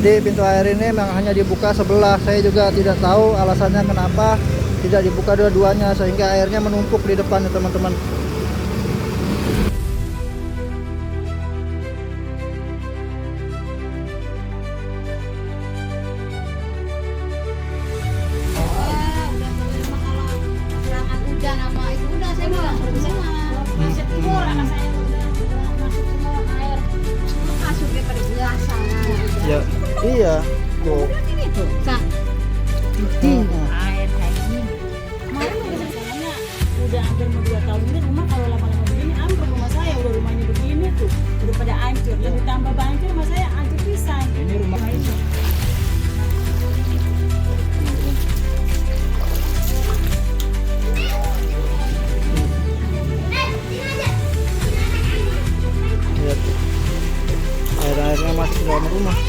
Jadi pintu air ini memang hanya dibuka sebelah. Saya juga tidak tahu alasannya kenapa tidak dibuka dua-duanya, sehingga airnya menumpuk di depan ya teman-teman. Ya, iya. Tuh. Air kayak gini. Kemarin masalahnya udah hampir mau 2 tahun ini rumah kalau lama-lama begini ambruk rumah saya, udah rumahnya begini tuh udah pada hancur. Lebih tambah hancur rumah saya hancur pisan. Ini rumah ini. Lihat. Air-airnya masuk ke dalam rumah.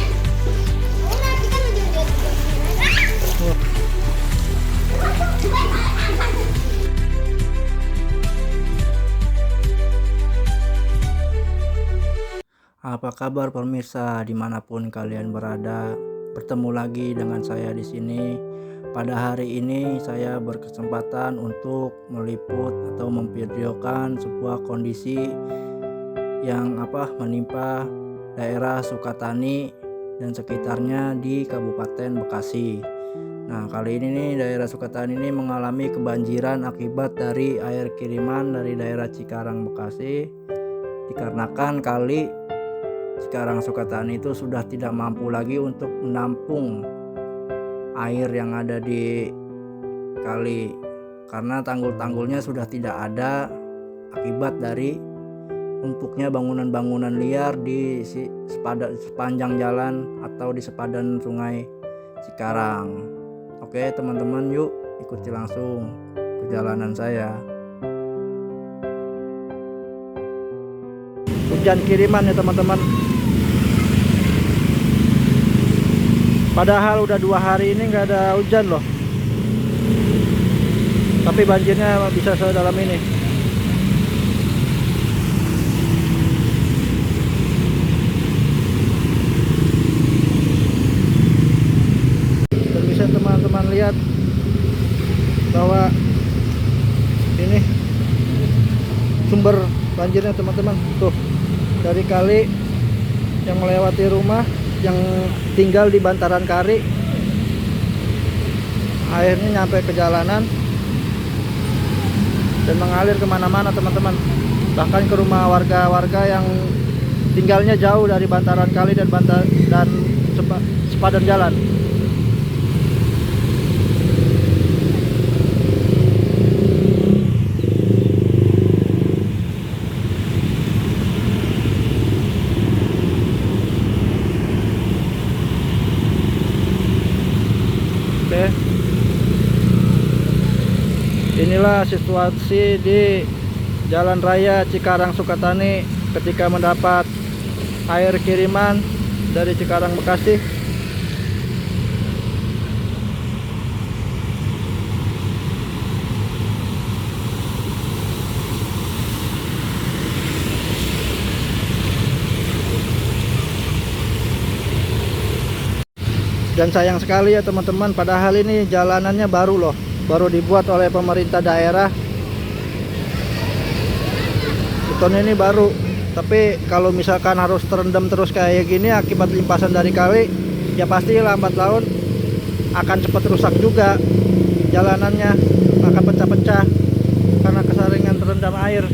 Apa kabar pemirsa dimanapun kalian berada? Bertemu lagi dengan saya di sini. Pada hari ini saya berkesempatan untuk meliput atau memvideokan sebuah kondisi yang menimpa daerah Sukatani dan sekitarnya di Kabupaten Bekasi. Nah, kali ini nih daerah Sukatani ini mengalami kebanjiran akibat dari air kiriman dari daerah Cikarang Bekasi, dikarenakan kali Cikarang Sukatani itu sudah tidak mampu lagi untuk menampung air yang ada di kali, karena tanggul-tanggulnya sudah tidak ada akibat dari numpuknya bangunan-bangunan liar di sepanjang jalan atau di sepadan sungai Cikarang. Oke teman-teman, yuk ikuti langsung perjalanan saya. Hujan kiriman ya teman-teman. Padahal udah 2 hari ini nggak ada hujan loh, tapi banjirnya bisa sedalam ini. Dan bisa teman-teman lihat bahwa ini sumber banjirnya teman-teman, tuh dari kali yang melewati rumah yang tinggal di bantaran kali, airnya nyampe ke jalanan dan mengalir kemana-mana teman-teman, bahkan ke rumah warga-warga yang tinggalnya jauh dari bantaran kali dan sepadan jalan. Inilah situasi di Jalan Raya Cikarang Sukatani ketika mendapat air kiriman dari Cikarang Bekasi. Dan sayang sekali ya teman-teman, padahal ini jalanannya baru loh, baru dibuat oleh pemerintah daerah. Betonnya ini baru, tapi kalau misalkan harus terendam terus kayak gini akibat limpasan dari kali, ya pasti lambat laun akan cepat rusak juga jalanannya, akan pecah-pecah karena keseringan terendam air.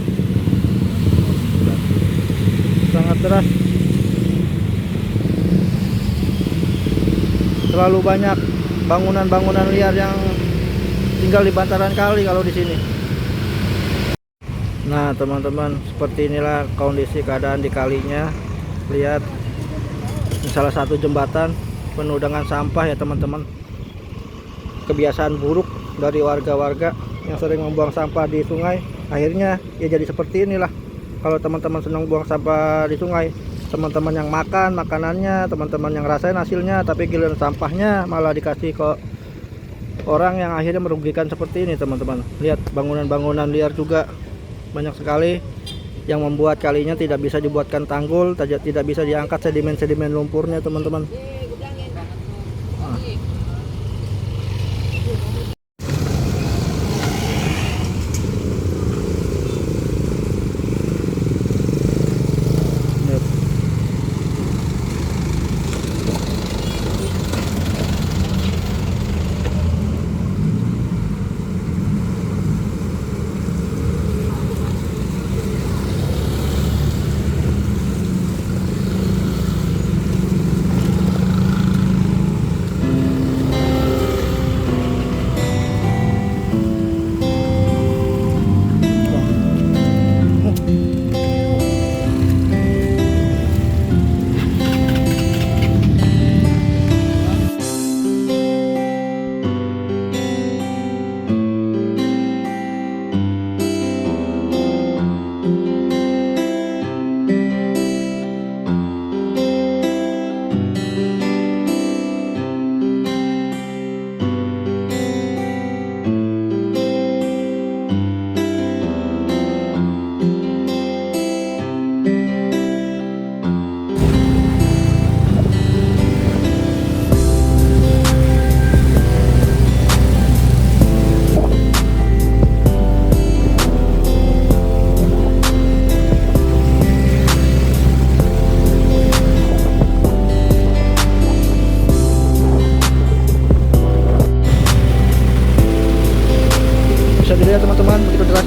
Sangat deras, terlalu banyak bangunan-bangunan liar yang tinggal di bantaran kali kalau di sini. Nah teman-teman, seperti inilah kondisi keadaan di kalinya. Lihat, salah satu jembatan penuh dengan sampah ya teman-teman. Kebiasaan buruk dari warga-warga yang sering membuang sampah di sungai, akhirnya ya jadi seperti inilah. Kalau teman-teman senang buang sampah di sungai, teman-teman yang makan makanannya, teman-teman yang rasain hasilnya, tapi giliran sampahnya malah dikasih ke orang yang akhirnya merugikan seperti ini teman-teman. Lihat, bangunan-bangunan liar juga banyak sekali yang membuat kalinya tidak bisa dibuatkan tanggul, tidak bisa diangkat sedimen-sedimen lumpurnya teman-teman.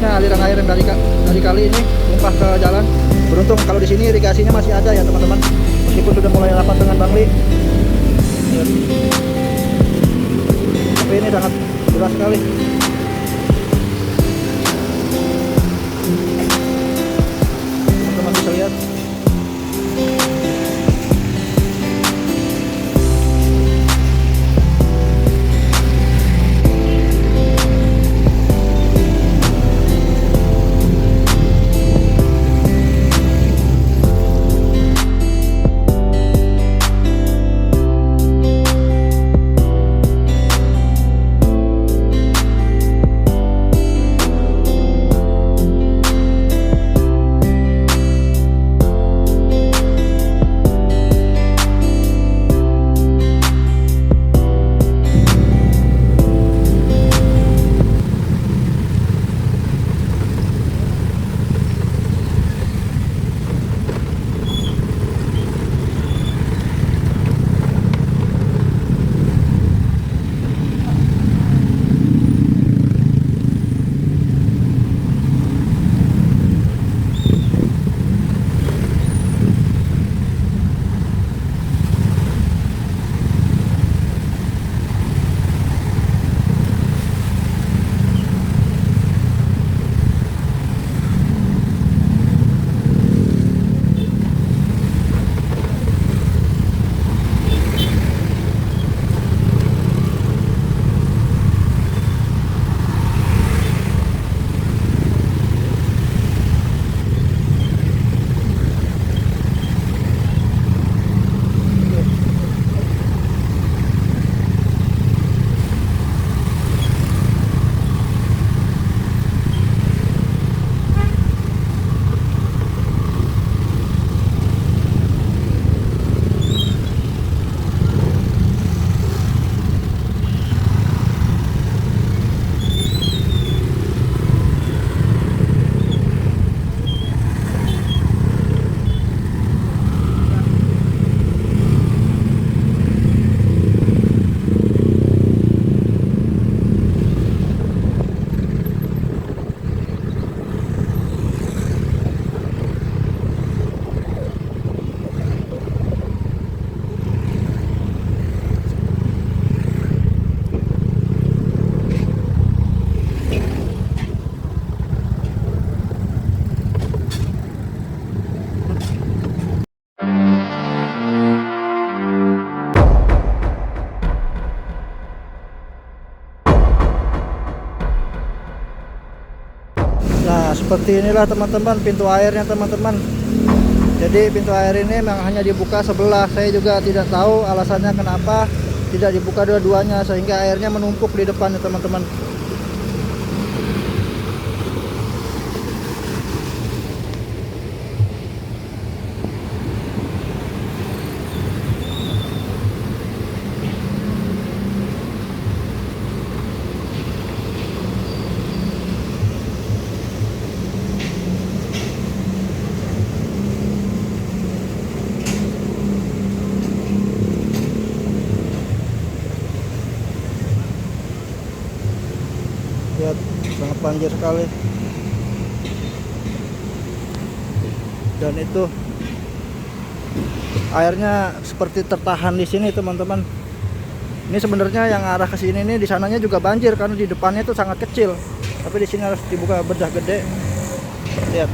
derasnya aliran air yang dari kali ini tumpah ke jalan. Beruntung kalau di sini irigasinya masih ada ya teman-teman, meskipun sudah mulai rapat dengan Bangli. Ya. Tapi ini sangat deras sekali. Teman-teman bisa lihat. Nah, seperti inilah teman-teman pintu airnya teman-teman. Jadi pintu air ini memang hanya dibuka sebelah. Saya juga tidak tahu alasannya kenapa tidak dibuka dua-duanya, sehingga airnya menumpuk di depan ya teman-teman. Lihat, sangat banjir sekali. Dan itu airnya seperti tertahan di sini teman-teman. Ini sebenarnya yang arah ke sini nih, di sananya juga banjir karena di depannya itu sangat kecil. Tapi di sini harus dibuka bedah gede. Lihat.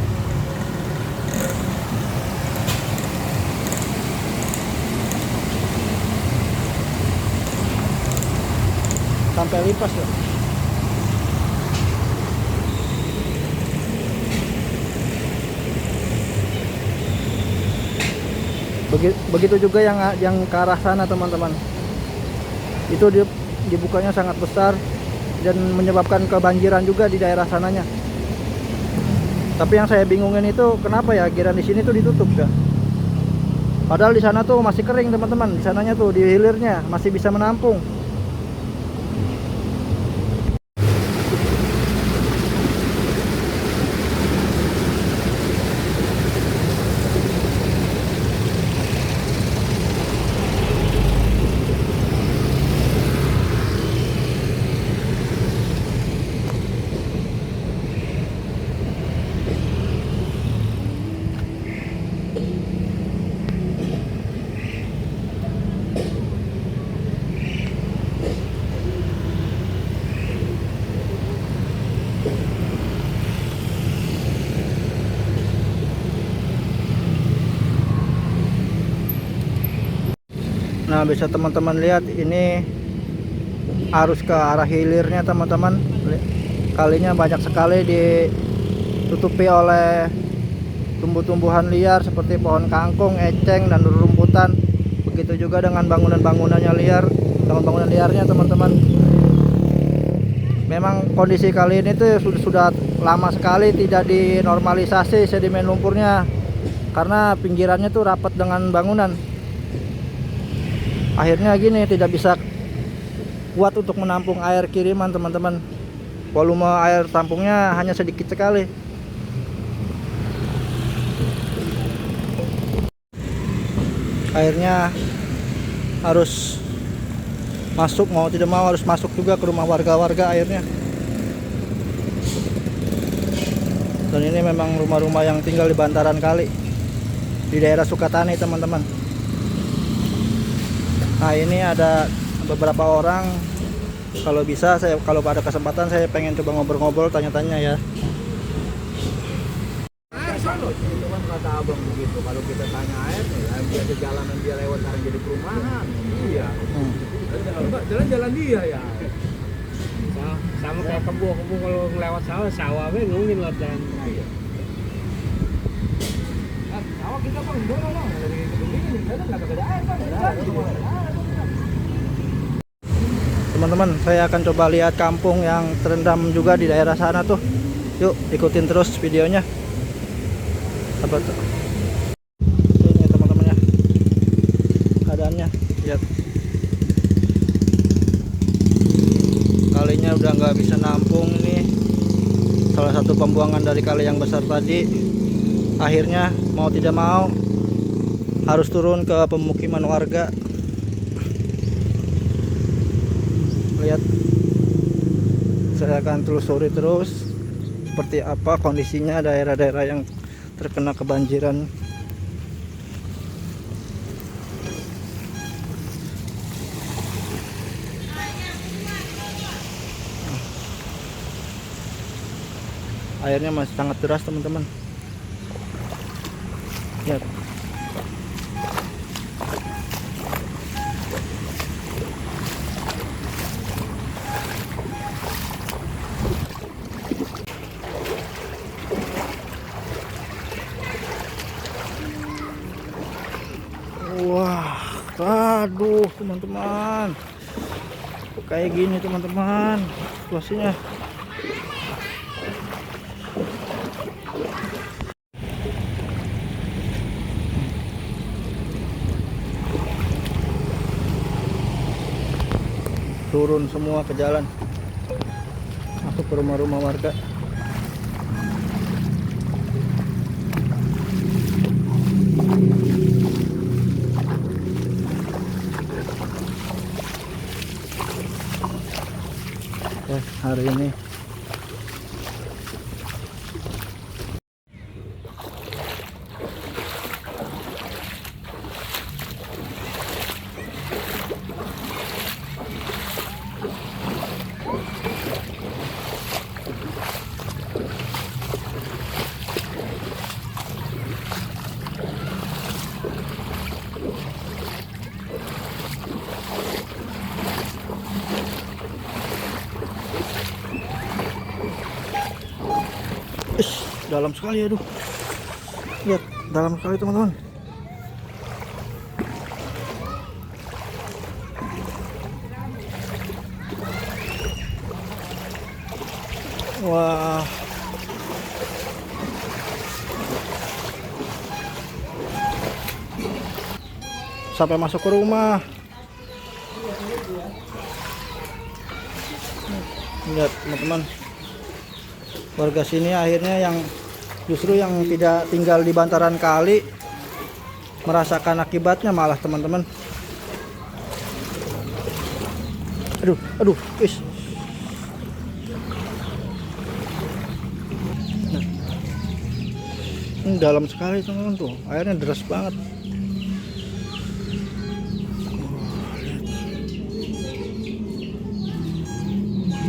Sampai lipas ya. Begitu juga yang ke arah sana teman-teman. Itu dibukanya sangat besar dan menyebabkan kebanjiran juga di daerah sananya. Tapi yang saya bingungin itu kenapa ya giran di sini tuh ditutup ya. Padahal di sana tuh masih kering teman-teman. Di sananya tuh di hilirnya masih bisa menampung. Nah, bisa teman-teman lihat ini arus ke arah hilirnya teman-teman. Kalinya banyak sekali ditutupi oleh tumbuh-tumbuhan liar seperti pohon kangkung, eceng, dan rumputan. Begitu juga dengan bangunan-bangunannya liar, dengan bangunan liarnya teman-teman. Memang kondisi kali ini tuh sudah lama sekali tidak dinormalisasi sedimen lumpurnya, karena pinggirannya tuh rapat dengan bangunan. Akhirnya gini, tidak bisa kuat untuk menampung air kiriman teman-teman. Volume air tampungnya hanya sedikit sekali. Airnya harus masuk, mau tidak mau harus masuk juga ke rumah warga-warga airnya. Dan ini memang rumah-rumah yang tinggal di bantaran kali di daerah Sukatani teman-teman. Nah, ini ada beberapa orang. Kalau bisa, kalau ada kesempatan saya pengen coba ngobrol-ngobrol, tanya-tanya ya. Cuman kata abang begitu, kalau kita tanya air, dia ke jalanan dia lewat sekarang jadi perumahan. Iya. Jalan-jalan dia ya. Sama kayak kebo kalau lewat sawah ngungin lewat jalan. Iya. Sawah kita bang, dari begini kita nggak ada air bang. Teman-teman, saya akan coba lihat kampung yang terendam juga di daerah sana tuh. Yuk, ikutin terus videonya. Sahabat. Ini teman-teman ya, keadaannya. Lihat. Kalinya udah nggak bisa nampung ini. Salah satu pembuangan dari kali yang besar tadi. Akhirnya mau tidak mau harus turun ke pemukiman warga. Lihat, saya akan telusuri terus seperti apa kondisinya daerah-daerah yang terkena kebanjiran. Airnya masih sangat deras teman-teman. Lihat. Wah, aduh teman-teman, kayak gini teman-teman situasinya. Turun semua ke jalan, masuk ke rumah-rumah warga. Hari ini dalam sekali, aduh. Lihat, dalam sekali teman-teman. Wah, sampai masuk ke rumah. Lihat teman-teman, warga sini akhirnya yang justru yang tidak tinggal di bantaran kali merasakan akibatnya malah teman-teman. Aduh, wis. Ini dalam sekali teman-teman tuh, airnya deras banget.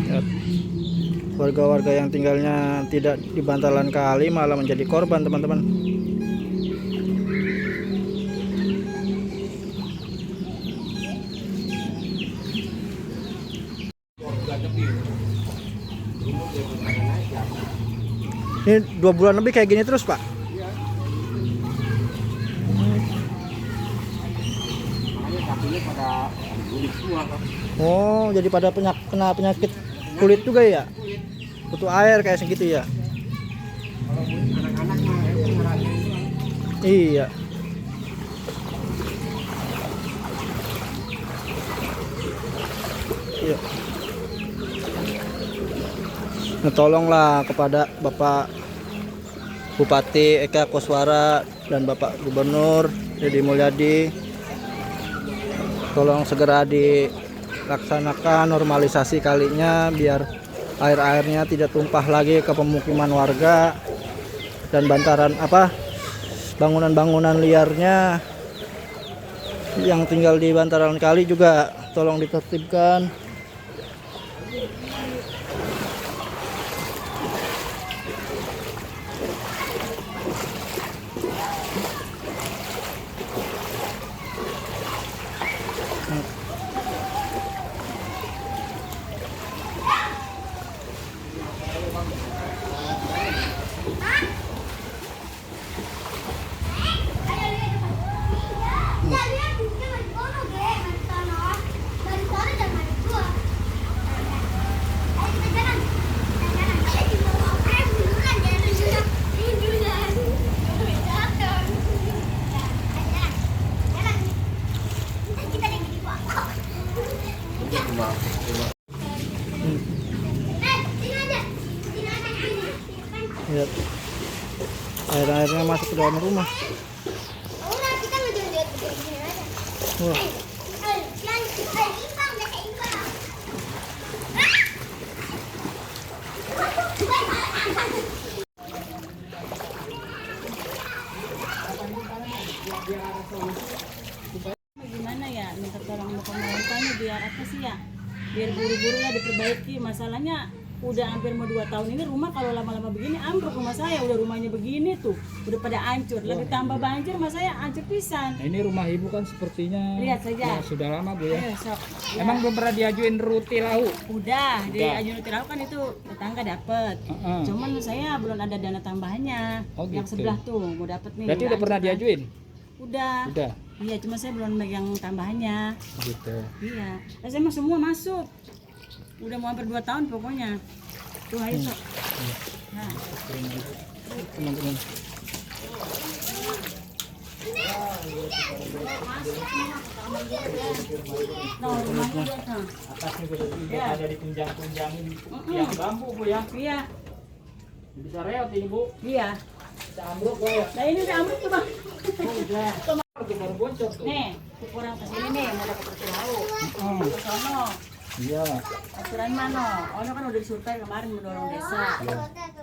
Lihat. Warga-warga yang tinggalnya tidak di bantaran kali malah menjadi korban teman-teman. Ini 2 bulan lebih kayak gini terus, Pak? Iya. Makanya kakinya pada kulit semua kan. Oh, jadi pada kena penyakit kulit juga ya? Kulit. Butuh air kayak segitu ya? Kalau anak-anak mah itu ngerasain doang. Iya. Iya. Nah, tolonglah kepada Bapak Bupati Eka Koswara dan Bapak Gubernur Deddy Mulyadi, tolong segera dilaksanakan normalisasi kalinya biar air-airnya tidak tumpah lagi ke pemukiman warga dan bantaran bangunan-bangunan liarnya yang tinggal di bantaran kali juga tolong ditertibkan. Lihat, air-airnya masuk ke dalam rumah. Wah. Gimana ya, minta tolong sama pemerintahnya biar apa sih ya, biar buru-buru lah diperbaiki. Masalahnya udah hampir mau 2 tahun ini rumah kalau lama-lama begini ambruk rumah saya. Udah rumahnya begini tuh udah pada hancur, lagi tambah banjir rumah saya hancur pisan. Nah, ini rumah ibu kan sepertinya Lihat saja. sudah lama Bu ya. Ayo, sok. Ya. Emang belum pernah diajuin ruti lahu? Udah di Ajun Tirau kan itu tetangga dapet. Cuman saya belum ada dana tambahannya. Oh, yang gitu. sebelah tuh mau dapet nih. Berarti udah hancur pernah kan. diajuin? Udah. Udah. Iya, cuma saya belum megang tambahannya. Gitu. Iya. Nah, saya mah semua masuk. Udah mau hampir 2 tahun pokoknya. Tuh ayo sok. Nah. Teman-teman. Nah, rumahnya dia, nah. Atasnya sudah Ya. ada ditunjang-tunjangin yang bambu Bu ya. Iya. Bisa reot ini Bu. Iya. Bisa ambruk Bu ya. Nah, ini udah ambruk tuh, Bang. Udah. Itu baru bocor tuh. Nih, ukuran ke sini nih mau dapat tahu. Ke sono. Iya. Aturan mana? Oh, kan udah disurvei kemarin mendorong desa.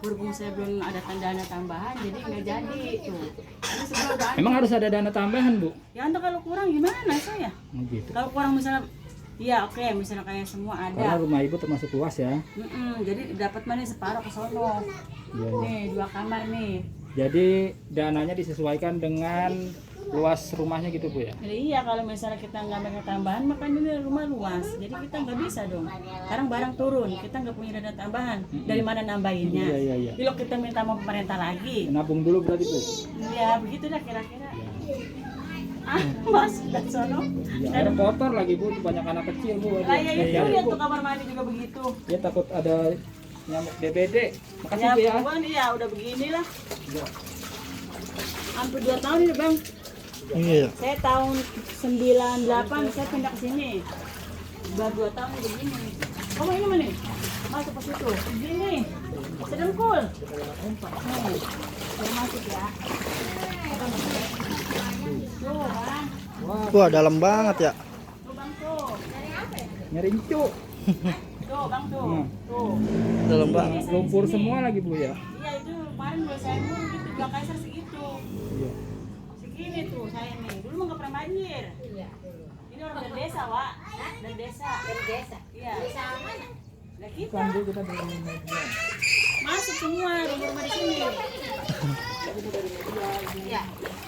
Berhubung saya belum ada dana tambahan, jadi nggak jadi tuh. Ini sebenarnya udah ada. Emang harus ada dana tambahan Bu? Ya anda kalau kurang gimana saya? Oh, gitu. Kalau kurang misalnya, iya oke, misalnya kayak semua Karena ada. rumah ibu termasuk luas ya. Jadi dapat mana separuh ke sono. Iya. Nih 2 kamar nih. Jadi dananya disesuaikan dengan luas rumahnya gitu Bu ya. Jadi iya kalau misalnya kita nggak pakai tambahan, makanya ini rumah luas. Jadi kita nggak bisa dong. Sekarang barang turun, kita nggak punya dana tambahan. Dari mana nambahinnya? Iya. Kalau kita minta sama pemerintah lagi, Nabung dulu berarti Bu. ya begitu dah kira-kira. Mas dan sono. Ya, air kotor lagi Bu, banyak anak kecil Bu. Lah ya itu Iya, ya Bu. tuh kamar mandi juga begitu. Dia takut ada nyamuk DBD. Makasih Ya Bu ya. bukan ya udah beginilah. Hampir 2 tahun ini Bang. Iya. Saya tahun 98 saya pindah ke sini. Baru 2 tahun begini. Oh ini mana nih? Masuk ke situ. Begini. Sedengkul. Nih. Saya masuk ya. Tuh Bang. Wah, dalam banget ya. Tuh Bang tuh. Nyerincu. Tuh Bang tuh. Tuh. Dalam banget. Lumpur semua lagi Bu ya. Iya itu kemarin udah saya mulu gitu. Dua Kaisar segitu. Iya. Segini tuh saya nih. Dulu mah nggak pernah banjir. Iya. Ini orang dari desa, Wak. Dari desa. Dari desa. Iya. Desa mana? Nah kita Kan Bu kita belum masuk semua rumah di sini. Iya.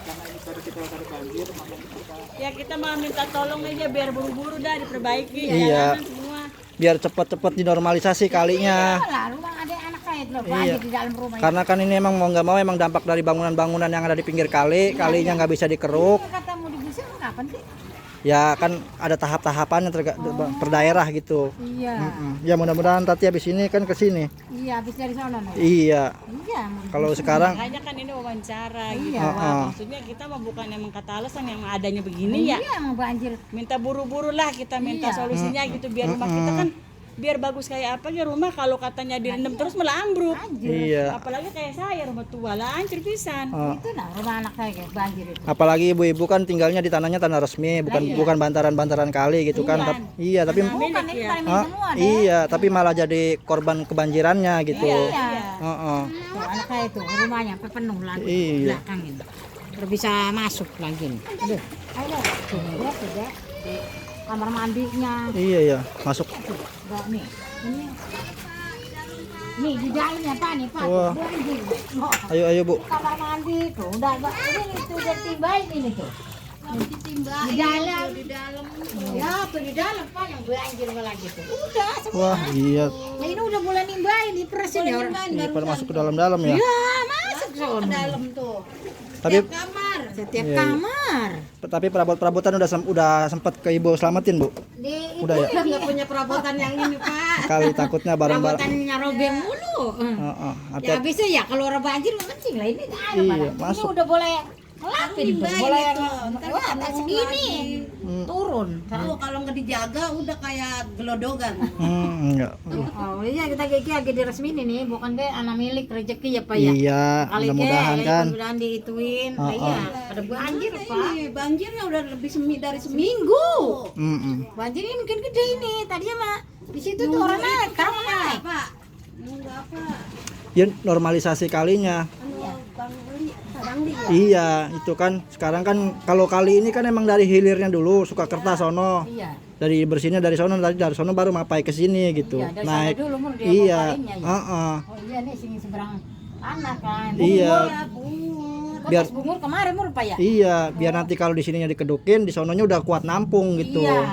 karena ini baru kita ada banjir makanya kita Ya kita mau minta tolong aja biar buru-buru dah diperbaiki Iya. jalanan semua. Biar cepat-cepat dinormalisasi kalinya. Lah, rumah ada anak saya itu loh, banjir di dalam rumah. Karena kan ini emang mau nggak mau emang dampak dari bangunan-bangunan yang ada di pinggir kali, kalinya nggak bisa dikeruk. Kata mau digusur kapan sih? Ya kan ada tahap-tahapannya per daerah gitu. Iya. Ya mudah-mudahan tadi habis ini kan ke sini. Iya, habis dari sana. Iya. Iya. Kalau sekarang Makanya kan ini wawancara gitu. Iya. Maksudnya kita mah bukan emang kata alasan yang adanya begini ya. Iya, emang banjir. Minta buru-buru lah kita minta solusinya gitu biar rumah kita kan biar bagus kayak apa ya rumah kalau katanya direndam terus malah ambruk. Iya. Apalagi kayak saya rumah tua lah hancur pisan. Itu nah rumah anak saya kayak banjir itu. Apalagi ibu-ibu kan tinggalnya di tanahnya tanah resmi, bukan bantaran-bantaran kali gitu kan. Iya, tapi Bukan ini paling semua deh. iya, tapi malah jadi korban kebanjirannya gitu. Iya. Heeh. Tuh, anak saya itu rumahnya sampai penuh lagi Iya. belakang ini. Terus bisa masuk lagi nih. Aduh. Ayo, tuh lihat juga di kamar mandinya. Iya ya, masuk. Enggak nih. Ini. Nih di dalamnya Pak nih Pak. Wah. Banjir. Oh, Ayo Bu. kamar mandi tuh udah ini tuh udah timbain ini tuh. Di dalam. Ya, tuh di dalam Pak yang banjir lagi tuh. Udah semua. Wah, iya. Ya ini udah mulai nimbain di presin ya orang. Ini pada masuk ke dalam-dalam ya. Ya, masuk ke dalam tuh. Tapi Setiap Iya, iya. kamar. tapi perabot-perabotan udah sempat ke Ibu selamatin, Bu. Udah ya? nggak punya perabotan yang ini Pak. Kali takutnya barang-barang. Perabotannya robek mulu. Heeh. Ya habisnya ya kalau orang banjir kencing lah ini air Iya, Pak. masuk. Ini udah boleh ngelapin tuh. Boleh nggak segini. Turun. Tahu kalau nggak dijaga udah kayak gelodogan. Enggak. Oh iya kita kayak lagi diresmin ini bukan deh anak milik rezeki ya Pak ya. Iya, Kali mudah-mudahan kan. mudah-mudahan diituin. Oh, Iya, ada banjir Pak. Ini banjirnya udah lebih dari seminggu. Banjir ini mungkin gede ini. Tadinya mah di situ tuh orang naik, sekarang mau naik. Pak, nunggu apa? Ya normalisasi kalinya. Bang Li ya. Iya, itu kan sekarang kan kalau kali ini kan emang dari hilirnya dulu suka kertas sono. Iya. Dari bersihnya dari sono baru mapai ke sini gitu. Iya, dari Naik. sana dulu mau dia Iya. bongkarinnya ya. Heeh. Oh iya nih sini seberang tanah kan. Iya. Bungur. Biar- Bekas bungur kemarin mur Pak ya. Iya, biar nanti kalau di sininya dikedukin, di sononya udah kuat nampung gitu. Iya.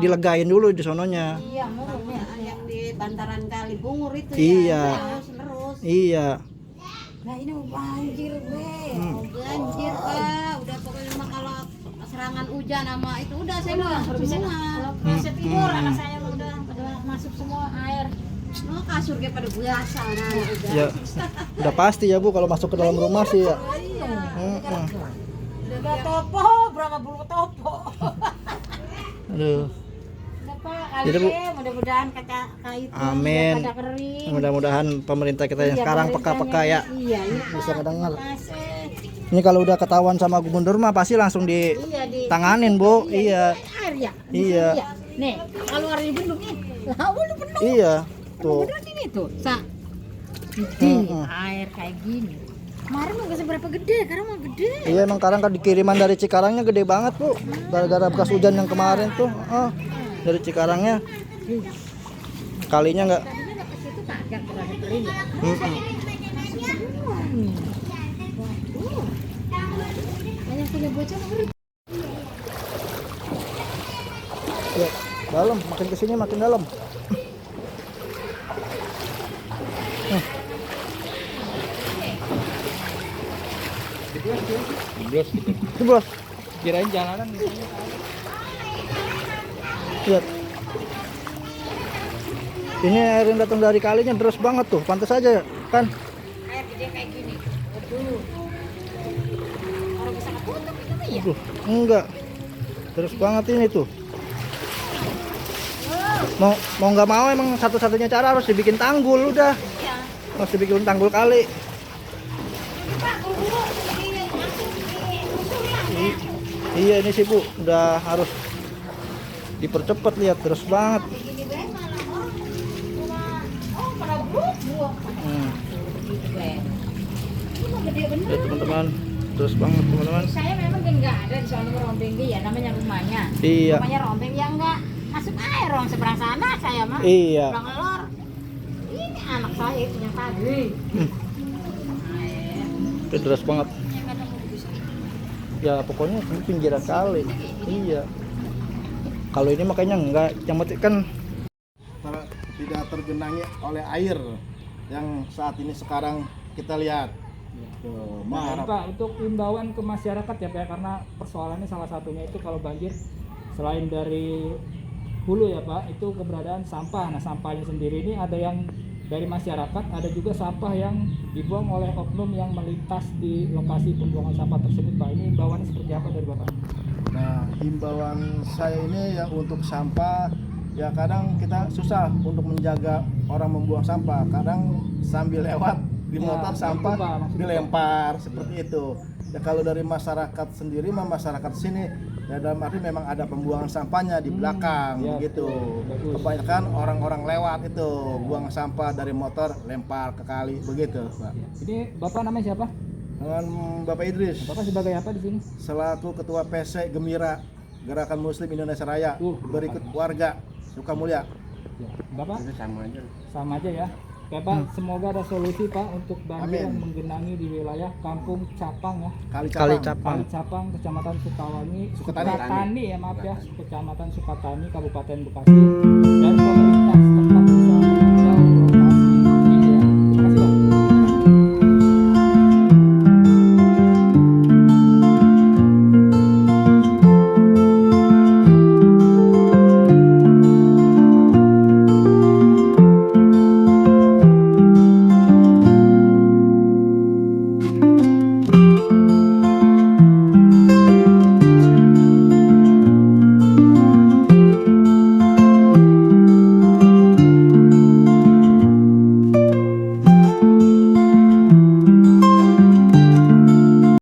Dilegain dulu di sononya. Iya, murnya. Yang di bantaran kali Bungur itu Iya. ya. Terus. Iya. Nah ini banjir gue. Banjir Pak, udah pokoknya mah kalau serangan hujan sama itu udah saya bilang Bisa semua. kalau bisa tidur anak saya udah pada masuk semua air. No, kasur kayak pada biasa nah udah. Ya. Udah pasti ya Bu kalau masuk ke dalam rumah sih ya. Udah topo, berapa puluh topo. Aduh. Udah Pak, kali Jadi, Bu. ya mudah-mudahan kata itu Amin. pada kering. Mudah-mudahan pemerintah kita yang Iya, sekarang pemerintahnya. peka-peka ya. Iya, iya. Bisa ngedengar. Masih. Ini kalau udah ketahuan sama gubernur mah pasti langsung Iya, ditanganin Bu. Iya. air ya. Iya. Nih, kalau air dibendung nih, lah udah penuh. Iya. Tuh. Bener sini tuh, gede air kayak gini. Kemarin nggak seberapa gede, sekarang mah gede. Iya emang sekarang kan dikiriman dari Cikarangnya gede banget Bu. Gara-gara bekas hujan yang kemarin tuh. Dari Cikarangnya. Kalinya nggak. Tadinya nggak ke situ kagak terlalu kering ya. Banyak punya bocah ngeri. Ya, dalam, makin kesini makin dalam. Jeblos gitu. Jeblos. Kirain jalanan gitu. Lihat. Ini air yang datang dari kalinya deras banget tuh. Pantas aja kan. Air gede kayak gini. Aduh. Orang bisa ketutup itu mah ya. Enggak. Deras banget ini tuh. Mau nggak mau emang satu-satunya cara harus dibikin tanggul udah. Iya. Harus dibikin tanggul kali. Pak, buru-buru ini langsung diusul lah. Iya ini sih Bu, udah harus dipercepat lihat terus banget. Gini bae malah orang cuma pada buang. Gitu bae. Ini mah gede bener. Ya teman-teman, terus banget teman-teman. Saya memang kan nggak ada di sana rombeng ya namanya rumahnya. Iya. Rumahnya rombeng ya nggak masuk air orang seberang sana saya mah. Iya. Seberang lor. Ini anak saya itu yang tadi. Itu deras banget. Ya pokoknya ini pinggiran kali. Iya. Kalau ini makanya enggak, yang penting kan tidak tergenangi oleh air. yang saat ini sekarang kita lihat. Gitu. Nah, ini Maharap. Pak, untuk himbauan ke masyarakat ya Pak, ya, karena persoalannya salah satunya itu kalau banjir selain dari hulu ya Pak, itu keberadaan sampah. Nah, sampahnya sendiri ini ada yang dari masyarakat, ada juga sampah yang dibuang oleh oknum yang melintas di lokasi pembuangan sampah tersebut Pak. Ini himbauannya seperti apa dari Bapak? Nah, himbauan saya ini ya untuk sampah, ya kadang kita susah untuk menjaga orang membuang sampah. Kadang sambil lewat di Ya, motor itu, sampah Pak, maksudnya. dilempar seperti itu. Ya kalau dari masyarakat sendiri mah masyarakat sini ya dalam arti memang ada pembuangan sampahnya di belakang ya, begitu. bagus. Kebanyakan orang-orang lewat itu buang sampah dari motor lempar ke kali begitu, Pak. Ini Bapak namanya siapa? Dengan Bapak Idris Bapak sebagai apa di sini? selaku Ketua PC Gembira Gerakan Muslim Indonesia Raya berikut warga Sukamulya. Ya. Bapak? Itu sama aja. Sama aja ya. Oke Pak, semoga ada solusi Pak untuk banjir Amin. yang menggenangi di wilayah Kampung Capang ya. Kali Kali Capang. Capang. Kali Capang, Kecamatan Sukawangi, Sukatani. Sukatani ya maaf ya, Kecamatan Sukatani, Kabupaten Bekasi.